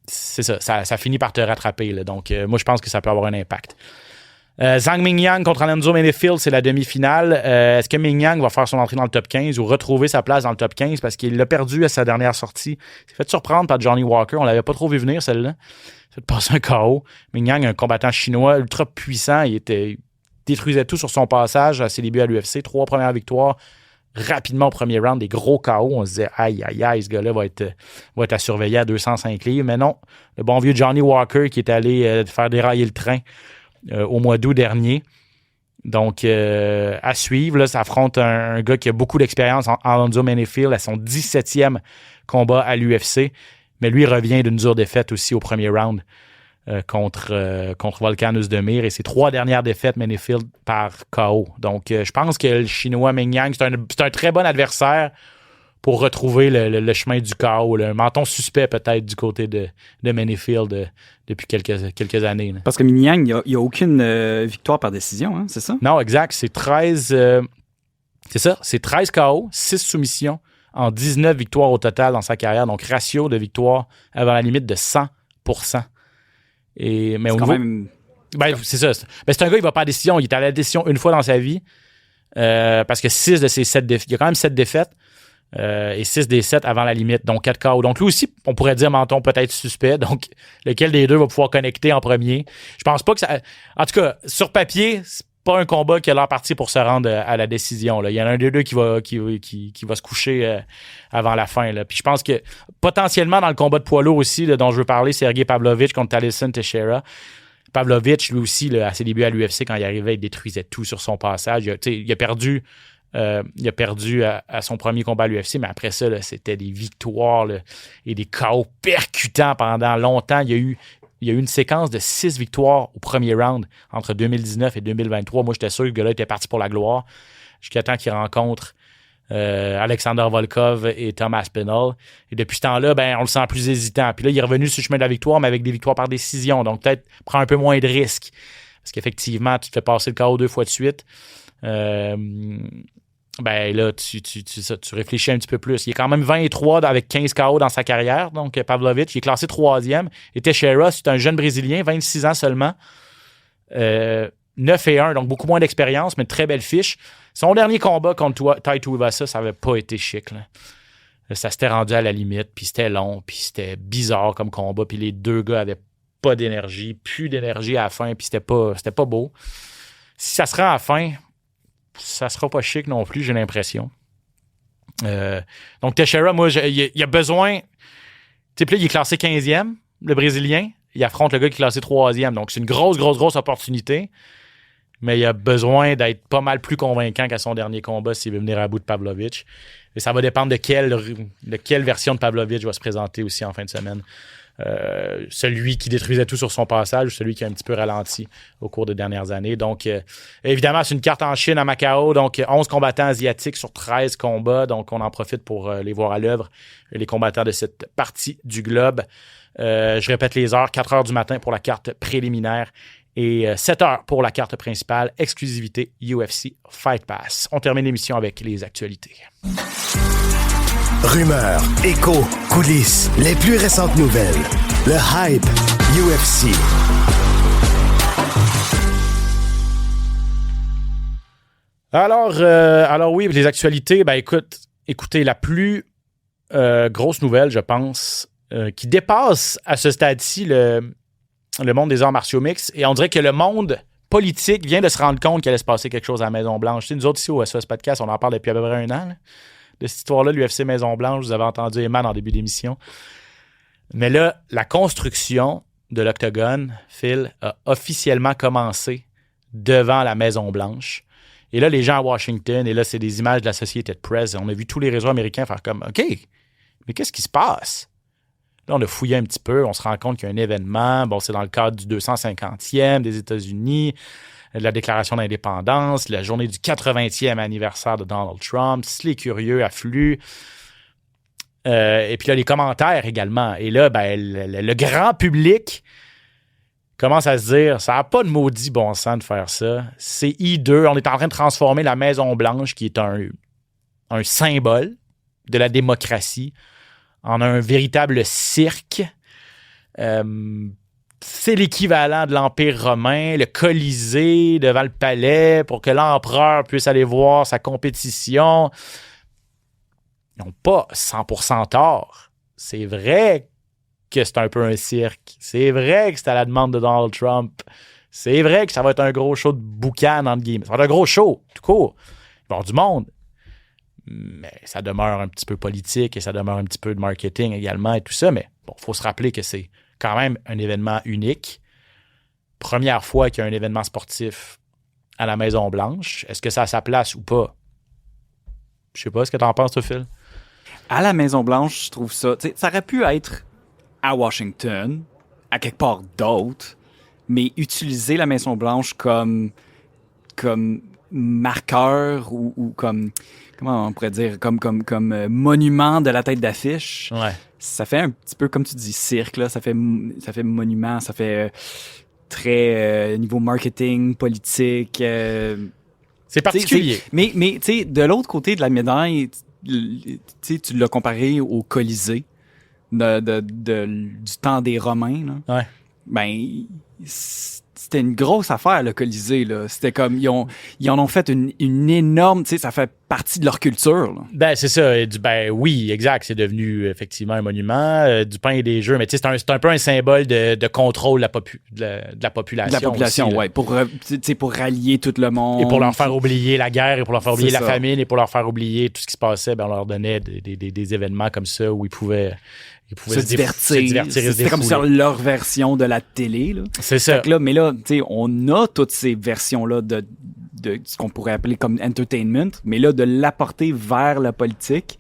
C'est ça finit par te rattraper. Là, donc moi, je pense que ça peut avoir un impact. Zhang Mingyang contre Alonzo Menifield, c'est la demi-finale. Est-ce que Mingyang va faire son entrée dans le top 15 ou retrouver sa place dans le top 15 parce qu'il l'a perdu à sa dernière sortie? Il s'est fait surprendre par Johnny Walker. On l'avait pas trop vu venir, celle-là. Il s'est fait passer un KO. Mingyang, un combattant chinois ultra puissant. Il détruisait tout sur son passage à ses débuts à l'UFC. 3 premières victoires rapidement au premier round, des gros KO. On se disait, aïe, aïe, aïe, ce gars-là va être à surveiller à 205 livres. Mais non, le bon vieux Johnny Walker qui est allé faire dérailler le train au mois d'août dernier. Donc, à suivre, là, ça affronte un gars qui a beaucoup d'expérience, Alonzo Menifield, à son 17e combat à l'UFC. Mais lui revient d'une dure défaite aussi au premier round. Contre Volkan Oezdemir et ses 3 dernières défaites Menifield par KO. Donc, je pense que le Chinois Mingyang, c'est un très bon adversaire pour retrouver le chemin du KO. Un menton suspect peut-être du côté de Menifield depuis quelques années. Là. Parce que Mingyang, il n'y a aucune victoire par décision, hein, c'est ça? Non, exact. C'est 13... c'est ça, c'est 13 KO, 6 soumissions en 19 victoires au total dans sa carrière. Donc, ratio de victoire avant la limite de 100%. Mais au niveau, même... c'est ça. Ben, c'est un gars, il va pas à la décision. Il est allé à la décision une fois dans sa vie. Parce que 6 de ses 7 défaites, il y a quand même 7 défaites. Et 6 des 7 avant la limite. Donc 4 KO. Donc lui aussi, on pourrait dire menton peut-être suspect. Donc lequel des deux va pouvoir connecter en premier? Je pense pas que ça. En tout cas, sur papier, c'est pas un combat qui a l'air parti pour se rendre à la décision. Là. Il y en a un des deux qui va se coucher avant la fin. Là. Puis je pense que potentiellement dans le combat de poids lourd aussi, là, dont je veux parler, Sergey Pavlovich contre Talison Teixeira. Pavlovich, lui aussi, là, à ses débuts à l'UFC, quand il arrivait, il détruisait tout sur son passage. Il a perdu à son premier combat à l'UFC, mais après ça, là, c'était des victoires là, et des KO percutants pendant longtemps. Il y a eu une séquence de 6 victoires au premier round entre 2019 et 2023. Moi, j'étais sûr que le gars-là était parti pour la gloire jusqu'à temps qu'il rencontre Alexander Volkov et Thomas Pinal. Et depuis ce temps-là, ben, on le sent plus hésitant. Puis là, il est revenu sur le chemin de la victoire, mais avec des victoires par décision. Donc, peut-être prend un peu moins de risques. Parce qu'effectivement, tu te fais passer le KO 2 fois de suite. Ben là, tu réfléchis un petit peu plus. Il est quand même 23 avec 15 KO dans sa carrière. Donc, Pavlovich, il est classé 3e. Et Teixeira, c'est un jeune Brésilien, 26 ans seulement. 9-1, donc beaucoup moins d'expérience, mais une très belle fiche. Son dernier combat contre Tai Tuivasa, ça n'avait pas été chic. Là. Ça s'était rendu à la limite, puis c'était long, puis c'était bizarre comme combat. Puis les deux gars avaient pas d'énergie, plus d'énergie à la fin, puis c'était pas beau. Si ça se rend à la fin, ça sera pas chic non plus, j'ai l'impression. Donc, Teixeira, moi, il a besoin... Tu sais, là, il est classé 15e, le Brésilien. Il affronte le gars qui est classé 3e. Donc, c'est une grosse opportunité. Mais il a besoin d'être pas mal plus convaincant qu'à son dernier combat s'il veut venir à bout de Pavlovich. Et ça va dépendre de quelle version de Pavlovich va se présenter aussi en fin de semaine. Celui qui détruisait tout sur son passage ou celui qui a un petit peu ralenti au cours des dernières années. Donc, évidemment, c'est une carte en Chine à Macao. Donc, 11 combattants asiatiques sur 13 combats. Donc, on en profite pour les voir à l'œuvre, les combattants de cette partie du globe. Je répète les heures, 4 heures du matin pour la carte préliminaire Et 7 heures pour la carte principale, exclusivité UFC Fight Pass. On termine l'émission avec les actualités. Rumeurs, échos, coulisses, les plus récentes nouvelles. Le hype UFC. Alors oui, les actualités, écoutez, la plus grosse nouvelle, je pense, qui dépasse à ce stade-ci le monde des arts martiaux mixtes, et on dirait que le monde politique vient de se rendre compte qu'il allait se passer quelque chose à la Maison-Blanche. Tu sais, nous autres ici au SOS Podcast, on en parle depuis à peu près 1 an, là, de cette histoire-là, l'UFC Maison-Blanche. Vous avez entendu Eman en début d'émission. Mais là, la construction de l'Octogone, Phil, a officiellement commencé devant la Maison-Blanche. Et là, les gens à Washington, et là, c'est des images de la Associated Press. On a vu tous les réseaux américains faire comme « OK, mais qu'est-ce qui se passe? » Là, on a fouillé un petit peu. On se rend compte qu'il y a un événement. Bon, c'est dans le cadre du 250e des États-Unis, de la déclaration d'indépendance, la journée du 80e anniversaire de Donald Trump. Les curieux affluent. Et puis là, les commentaires également. Et là, le grand public commence à se dire, ça n'a pas de maudit bon sens de faire ça. C'est hideux. On est en train de transformer la Maison-Blanche, qui est un symbole de la démocratie, en un véritable cirque. C'est l'équivalent de l'Empire romain, le Colisée devant le palais pour que l'empereur puisse aller voir sa compétition. Ils n'ont pas 100% tort. C'est vrai que c'est un peu un cirque. C'est vrai que c'est à la demande de Donald Trump. C'est vrai que ça va être un gros show de boucan, entre guillemets. Ça va être un gros show, tout court. Il va y avoir du monde. Mais ça demeure un petit peu politique et ça demeure un petit peu de marketing également et tout ça. Mais bon, il faut se rappeler que c'est quand même un événement unique. Première fois qu'il y a un événement sportif à la Maison-Blanche. Est-ce que ça a sa place ou pas? Je sais pas, ce que tu en penses, toi, Phil? À la Maison-Blanche, je trouve ça... Ça aurait pu être à Washington, à quelque part d'autre, mais utiliser la Maison-Blanche comme marqueur ou comme... Comment on pourrait dire? Comme monument de la tête d'affiche. Ouais. Ça fait un petit peu, comme tu dis, cirque, là. Ça fait monument, ça fait très niveau marketing, politique. C'est particulier. Mais tu sais, de l'autre côté de la médaille, tu l'as comparé au Colisée du temps des Romains. Là. Ouais. Ben, c'était une grosse affaire, le Colisée. Là. C'était comme, ils en ont fait une énorme, tu sais, ça fait partie de leur culture. Là. Ben, c'est ça. Oui, exact. C'est devenu effectivement un monument, du pain et des jeux. Mais tu sais, c'est un peu un symbole de contrôle de la population. De la population, aussi, ouais. Pour rallier tout le monde. Et pour leur faire oublier la guerre, et pour leur faire oublier C'est la ça. famine, et pour leur faire oublier tout ce qui se passait, ben, on leur donnait des événements comme ça où ils pouvaient se divertir. C'était comme sur leur version de la télé. Là. C'est ça. Fait que là, mais là, tu sais, on a toutes ces versions-là de ce qu'on pourrait appeler comme entertainment, mais là, de l'apporter vers la politique,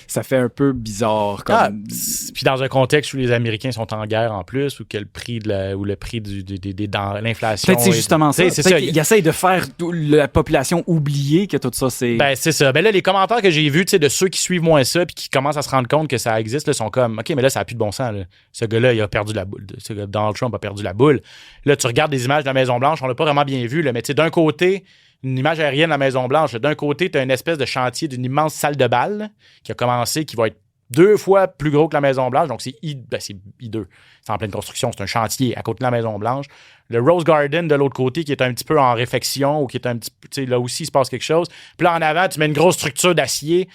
ça fait un peu bizarre. Puis dans un contexte où les Américains sont en guerre en plus, ou que le prix dans l'inflation... Peut-être c'est justement ça. C'est ça. Ils essayent de faire la population oublier que tout ça, c'est... Ben, c'est ça. Ben là, les commentaires que j'ai vus, tu sais, de ceux qui suivent moins ça puis qui commencent à se rendre compte que ça existe, là, sont comme, OK, mais là, ça n'a plus de bon sens. Là. Ce gars-là, il a perdu la boule. Ce gars, Donald Trump a perdu la boule. Là, tu regardes des images de la Maison-Blanche, on l'a pas vraiment bien vu, là, mais tu sais, d'un côté... Une image aérienne de la Maison-Blanche. D'un côté, tu as une espèce de chantier d'une immense salle de bal là, qui a commencé, qui va être 2 fois plus gros que la Maison-Blanche. Donc, c'est hideux. C'est en pleine construction. C'est un chantier à côté de la Maison-Blanche. Le Rose Garden de l'autre côté qui est un petit peu en réfection ou qui est un petit peu... Tu sais, là aussi, il se passe quelque chose. Puis là, en avant, tu mets une grosse structure d'acier.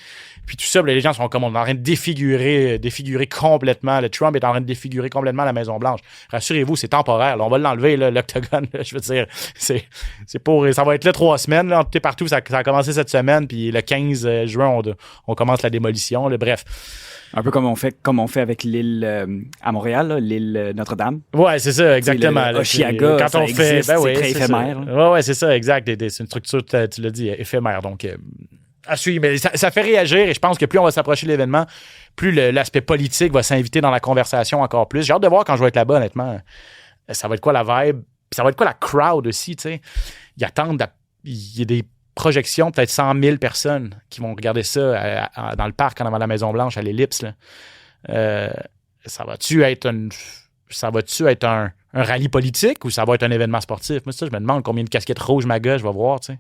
Puis tout ça, les gens sont comme on est en train de défigurer complètement. Le Trump est en train de défigurer complètement la Maison-Blanche. Rassurez-vous, c'est temporaire. Là, on va l'enlever, là, l'Octogone. Là, je veux dire, c'est pour... Ça va être là 3 semaines. Là, partout, ça a commencé cette semaine. Puis le 15 juin, on commence la démolition. Là, bref. Un peu comme on fait avec l'île à Montréal, là, l'île Notre-Dame. Ouais, c'est ça, exactement. Oshiaga, quand on fait, existe, c'est très éphémère. Ouais, c'est ça, exact. C'est une structure, tu l'as dit, éphémère. Donc, à suivre. Mais ça fait réagir et je pense que plus on va s'approcher de l'événement, plus l'aspect politique va s'inviter dans la conversation encore plus. J'ai hâte de voir quand je vais être là-bas, honnêtement. Ça va être quoi la vibe? Ça va être quoi la crowd aussi, tu sais? Il y a des projections, peut-être 100 000 personnes qui vont regarder ça dans le parc en avant de la Maison-Blanche, à l'Ellipse. Là. Ça va-tu être rallye politique ou ça va être un événement sportif? Moi, ça, je me demande combien de casquettes rouges MAGA je vais voir, tu sais.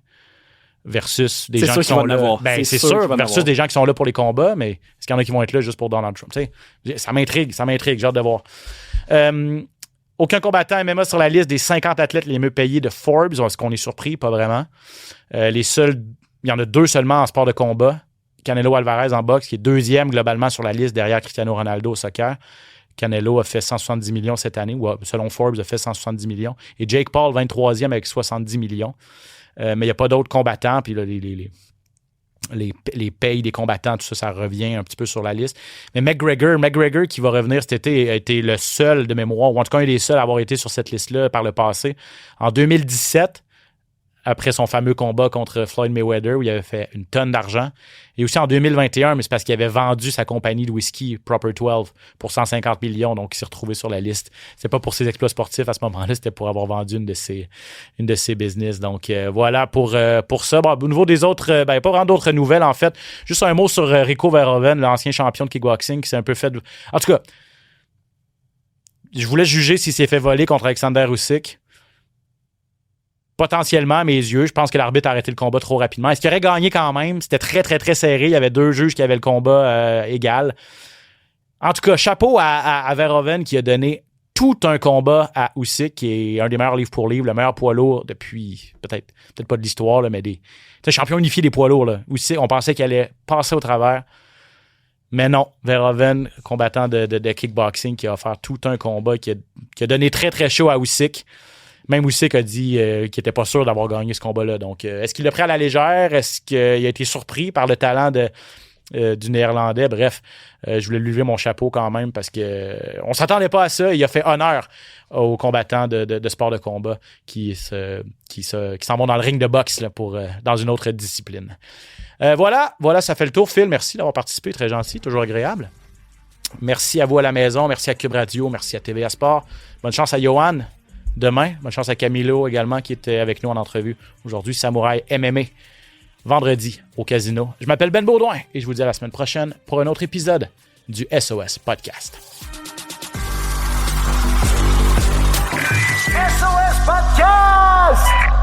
Versus des gens qui sont là. Ben, c'est sûr, versus des gens qui sont là pour les combats, mais est-ce qu'il y en a qui vont être là juste pour Donald Trump? Tu sais, ça m'intrigue, j'ai hâte de voir. Aucun combattant MMA sur la liste des 50 athlètes les mieux payés de Forbes. Est-ce qu'on est surpris? Pas vraiment. Il y en a 2 seulement en sport de combat. Canelo Alvarez en boxe, qui est 2e globalement sur la liste derrière Cristiano Ronaldo au soccer. Canelo a fait 170 millions cette année, ou selon Forbes, a fait 170 millions. Et Jake Paul, 23e avec 70 millions. Mais il n'y a pas d'autres combattants. Puis là, les payes des combattants, tout ça, ça revient un petit peu sur la liste. Mais McGregor qui va revenir cet été, a été le seul de mémoire, ou en tout cas un des seuls à avoir été sur cette liste-là par le passé. En 2017, après son fameux combat contre Floyd Mayweather, où il avait fait une tonne d'argent. Et aussi en 2021, mais c'est parce qu'il avait vendu sa compagnie de whisky, Proper 12, pour 150 millions, donc il s'est retrouvé sur la liste. C'est pas pour ses exploits sportifs à ce moment-là, c'était pour avoir vendu une de ses business. Donc voilà pour ça. Bon, au niveau des autres, pas vraiment d'autres nouvelles en fait. Juste un mot sur Rico Verhoeven, l'ancien champion de kickboxing, qui s'est un peu fait... En tout cas, je voulais juger s'il s'est fait voler contre Alexander Usyk. Potentiellement, à mes yeux, je pense que l'arbitre a arrêté le combat trop rapidement. Est-ce qu'il aurait gagné quand même? C'était très, très, très serré. Il y avait 2 juges qui avaient le combat égal. En tout cas, chapeau à Verhoeven qui a donné tout un combat à Usyk, qui est un des meilleurs livre pour livre, le meilleur poids lourd depuis, peut-être pas de l'histoire, là, mais champion unifié des poids lourds. Là. Usyk, on pensait qu'il allait passer au travers. Mais non, Verhoeven, combattant de kickboxing, qui a offert tout un combat, qui a donné très, très chaud à Usyk. Même Usyk a dit qu'il n'était pas sûr d'avoir gagné ce combat-là. Donc, est-ce qu'il l'a pris à la légère? Est-ce qu'il a été surpris par le talent du Néerlandais? Bref, je voulais lui lever mon chapeau quand même parce que on s'attendait pas à ça. Il a fait honneur aux combattants de sport de combat qui s'en vont dans le ring de boxe là, dans une autre discipline. Voilà, ça fait le tour. Phil, merci d'avoir participé. Très gentil, toujours agréable. Merci à vous à la maison. Merci à Cube Radio. Merci à TVA Sport. Bonne chance à Johan. Demain, bonne chance à Camilo également qui était avec nous en entrevue aujourd'hui. Samouraï MMA, vendredi au Casino. Je m'appelle Ben Baudouin et je vous dis à la semaine prochaine pour un autre épisode du SOS Podcast. SOS Podcast!